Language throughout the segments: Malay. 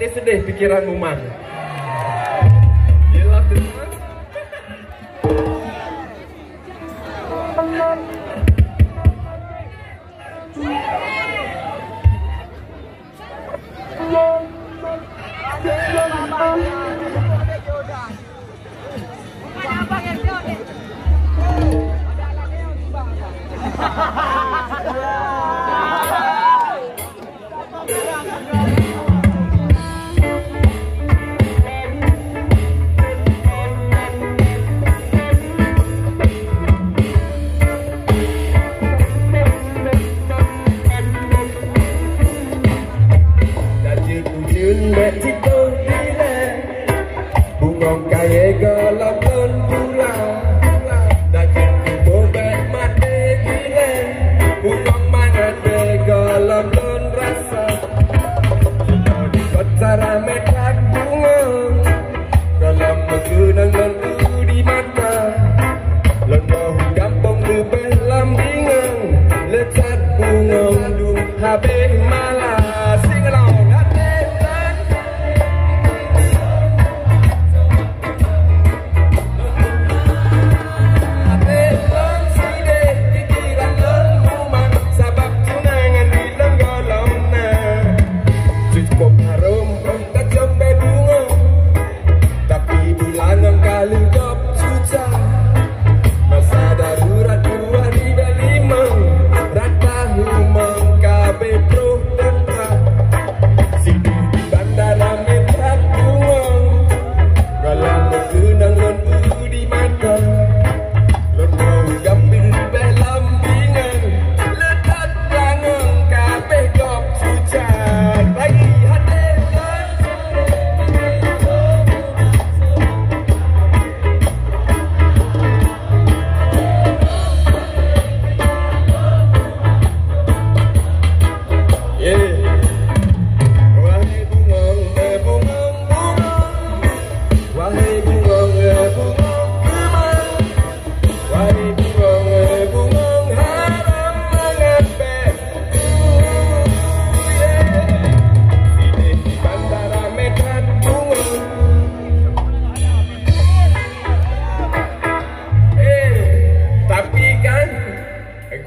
hati sedih pikiran mumang. Gila tuh.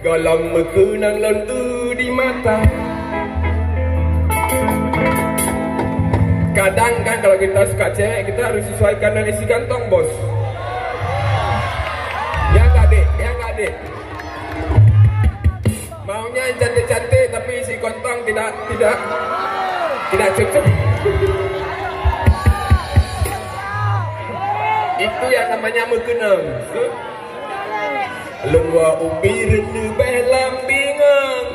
Golong mekunang lentu di mata. Kadang kan kalau kita suka cewek, kita harus sesuaikan dengan isi kantong, bos. Ya nggak dek, ya nggak dek. Maunya yang cantik-cantik tapi isi kantong tidak cocok. Itu yang namanya mekunang. Lua ubir nu belam bingung.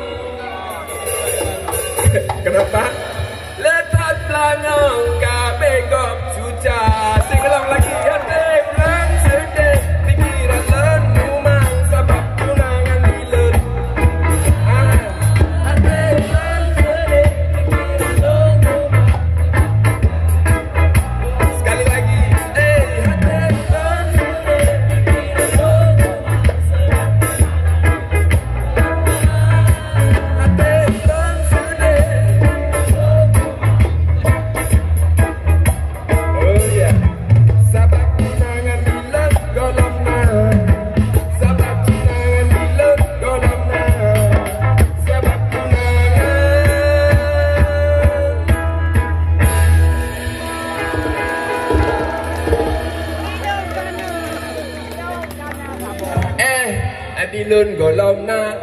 Kenapa? Letak pelangong kabe gop suca. Singgelam lagi hati bulan sedih. Pikiran len rumang sabab tunangan dilen. Hati bulan sedih. Pikiran len rumang. Sekali lagi. Hati bulan sedih. Pikiran len rumang. Adilun golong na